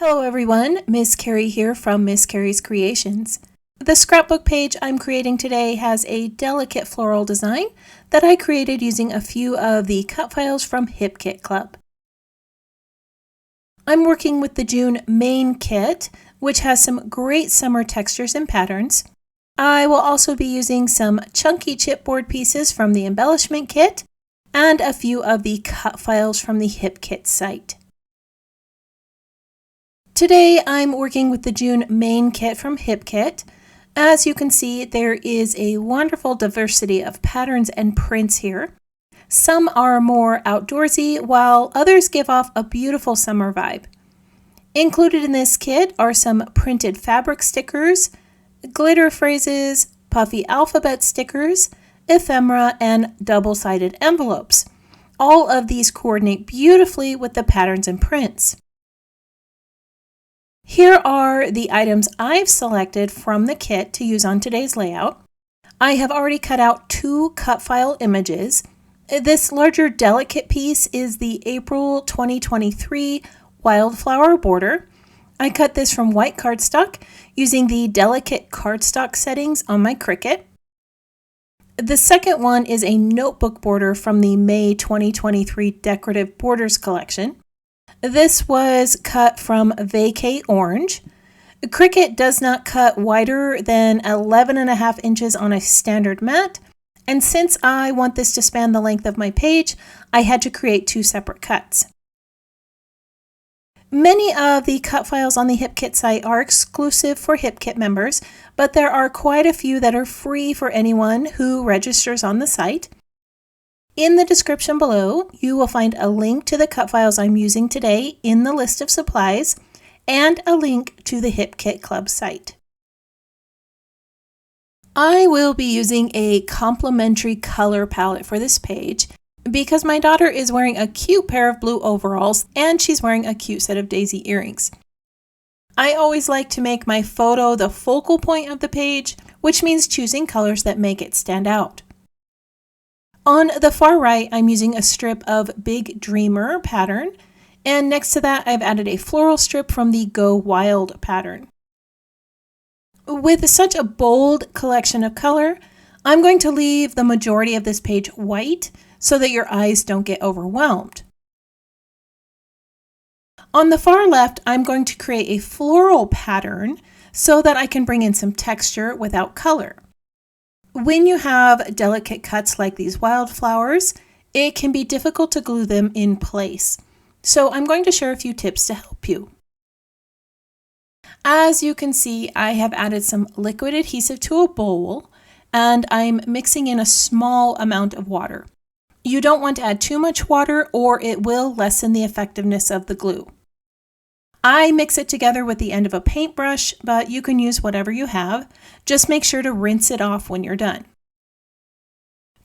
Hello everyone, Miss Carrie here from Miss Carrie's Creations. The scrapbook page I'm creating today has a delicate floral design that I created using a few of the cut files from Hip Kit Club. I'm working with the June main kit, which has some great summer textures and patterns. I will also be using some chunky chipboard pieces from the embellishment kit and a few of the cut files from the Hip Kit site. Today I'm working with the June main kit from Hip Kit. As you can see, there is a wonderful diversity of patterns and prints here. Some are more outdoorsy, while others give off a beautiful summer vibe. Included in this kit are some printed fabric stickers, glitter phrases, puffy alphabet stickers, ephemera, and double-sided envelopes. All of these coordinate beautifully with the patterns and prints. Here are the items I've selected from the kit to use on today's layout. I have already cut out 2 cut file images. This larger delicate piece is the April 2023 wildflower border. I cut this from white cardstock using the delicate cardstock settings on my Cricut. The second one is a notebook border from the May 2023 Decorative Borders collection. This was cut from Vacay Orange. Cricut does not cut wider than 11.5 inches on a standard mat, and since I want this to span the length of my page, I had to create 2 separate cuts. Many of the cut files on the HipKit site are exclusive for HipKit members, but there are quite a few that are free for anyone who registers on the site. In the description below, you will find a link to the cut files I'm using today in the list of supplies and a link to the Hip Kit Club site. I will be using a complementary color palette for this page because my daughter is wearing a cute pair of blue overalls and she's wearing a cute set of daisy earrings. I always like to make my photo the focal point of the page, which means choosing colors that make it stand out. On the far right, I'm using a strip of Big Dreamer pattern, and next to that, I've added a floral strip from the Go Wild pattern. With such a bold collection of color, I'm going to leave the majority of this page white so that your eyes don't get overwhelmed. On the far left, I'm going to create a floral pattern so that I can bring in some texture without color. When you have delicate cuts like these wildflowers, it can be difficult to glue them in place. So I'm going to share a few tips to help you. As you can see, I have added some liquid adhesive to a bowl and I'm mixing in a small amount of water. You don't want to add too much water or it will lessen the effectiveness of the glue. I mix it together with the end of a paintbrush, but you can use whatever you have. Just make sure to rinse it off when you're done.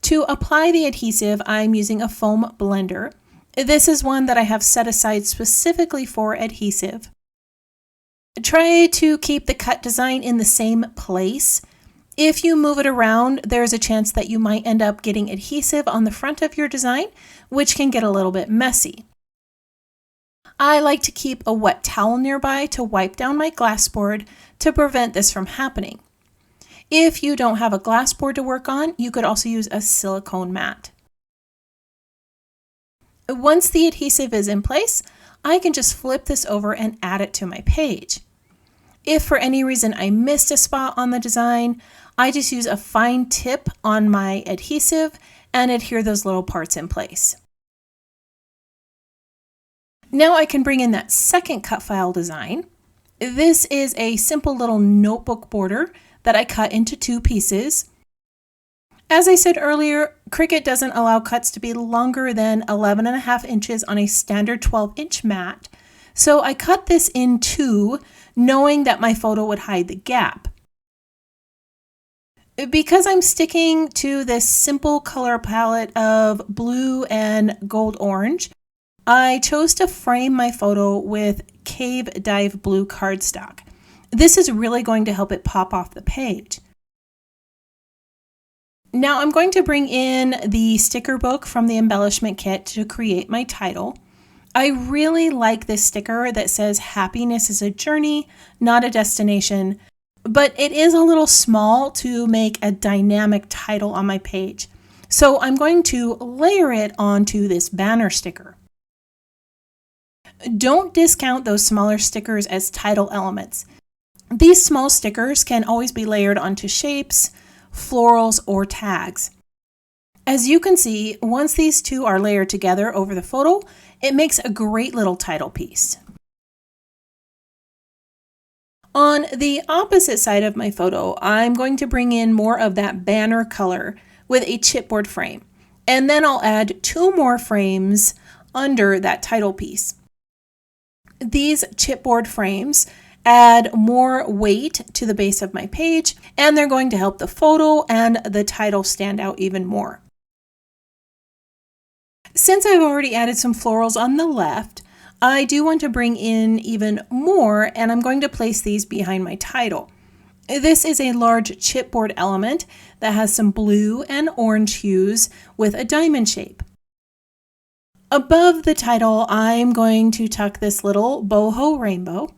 To apply the adhesive, I'm using a foam blender. This is one that I have set aside specifically for adhesive. Try to keep the cut design in the same place. If you move it around, there's a chance that you might end up getting adhesive on the front of your design, which can get a little bit messy. I like to keep a wet towel nearby to wipe down my glass board to prevent this from happening. If you don't have a glass board to work on, you could also use a silicone mat. Once the adhesive is in place, I can just flip this over and add it to my page. If for any reason I missed a spot on the design, I just use a fine tip on my adhesive and adhere those little parts in place. Now I can bring in that second cut file design. This is a simple little notebook border that I cut into 2 pieces. As I said earlier, Cricut doesn't allow cuts to be longer than 11.5 inches on a standard 12-inch mat, so I cut this in 2, knowing that my photo would hide the gap. Because I'm sticking to this simple color palette of blue and gold orange, I chose to frame my photo with Cave Dive Blue cardstock. This is really going to help it pop off the page. Now I'm going to bring in the sticker book from the embellishment kit to create my title. I really like this sticker that says happiness is a journey, not a destination, but it is a little small to make a dynamic title on my page. So I'm going to layer it onto this banner sticker. Don't discount those smaller stickers as title elements. These small stickers can always be layered onto shapes, florals, or tags. As you can see, once these two are layered together over the photo, it makes a great little title piece. On the opposite side of my photo, I'm going to bring in more of that banner color with a chipboard frame, and then I'll add 2 more frames under that title piece. These chipboard frames add more weight to the base of my page, and they're going to help the photo and the title stand out even more. Since I've already added some florals on the left, I do want to bring in even more, and I'm going to place these behind my title. This is a large chipboard element that has some blue and orange hues with a diamond shape. Above the title, I'm going to tuck this little boho rainbow,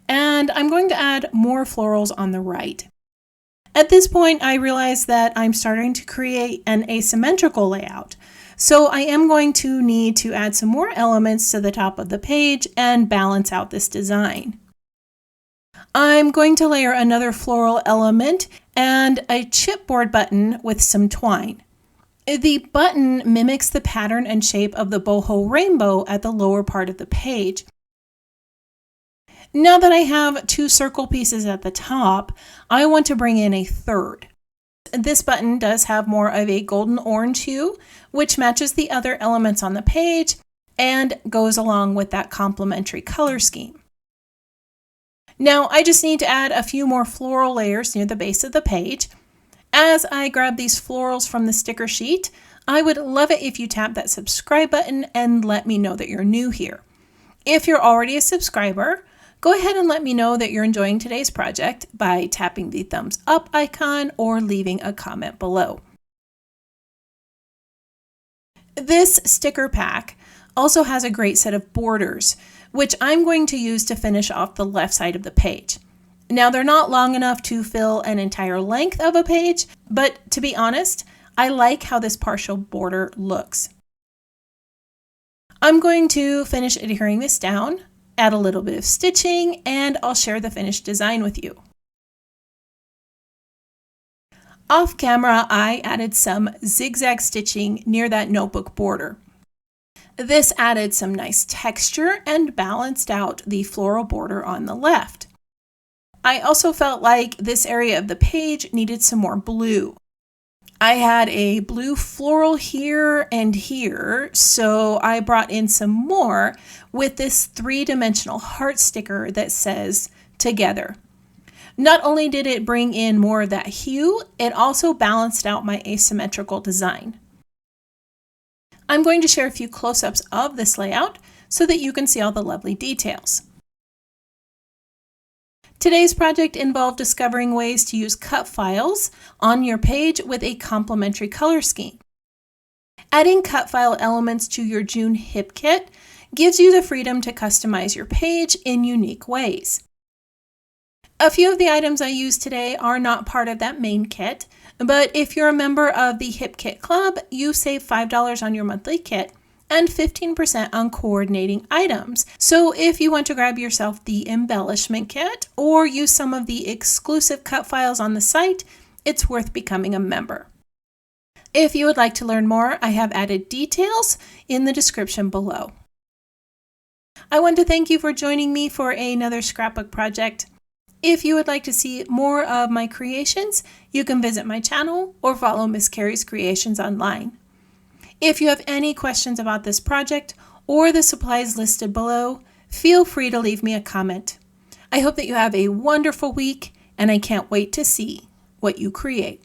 and I'm going to add more florals on the right. At this point, I realize that I'm starting to create an asymmetrical layout. So I am going to need to add some more elements to the top of the page and balance out this design. I'm going to layer another floral element and a chipboard button with some twine. The button mimics the pattern and shape of the boho rainbow at the lower part of the page. Now that I have 2 circle pieces at the top, I want to bring in a third. This button does have more of a golden orange hue, which matches the other elements on the page and goes along with that complementary color scheme. Now I just need to add a few more floral layers near the base of the page. As I grab these florals from the sticker sheet, I would love it if you tap that subscribe button and let me know that you're new here. If you're already a subscriber, go ahead and let me know that you're enjoying today's project by tapping the thumbs up icon or leaving a comment below. This sticker pack also has a great set of borders, which I'm going to use to finish off the left side of the page. Now, they're not long enough to fill an entire length of a page, but to be honest, I like how this partial border looks. I'm going to finish adhering this down, add a little bit of stitching, and I'll share the finished design with you. Off camera, I added some zigzag stitching near that notebook border. This added some nice texture and balanced out the floral border on the left. I also felt like this area of the page needed some more blue. I had a blue floral here and here, so I brought in some more with this 3-dimensional heart sticker that says together. Not only did it bring in more of that hue, it also balanced out my asymmetrical design. I'm going to share a few close-ups of this layout so that you can see all the lovely details. Today's project involved discovering ways to use cut files on your page with a complementary color scheme. Adding cut file elements to your June hip kit gives you the freedom to customize your page in unique ways. A few of the items I used today are not part of that main kit, but if you're a member of the Hip Kit Club, you save $5 on your monthly kit and 15% on coordinating items. So if you want to grab yourself the embellishment kit or use some of the exclusive cut files on the site, it's worth becoming a member. If you would like to learn more, I have added details in the description below. I want to thank you for joining me for another scrapbook project. If you would like to see more of my creations, you can visit my channel or follow Miss Carrie's Creations online. If you have any questions about this project or the supplies listed below, feel free to leave me a comment. I hope that you have a wonderful week, and I can't wait to see what you create.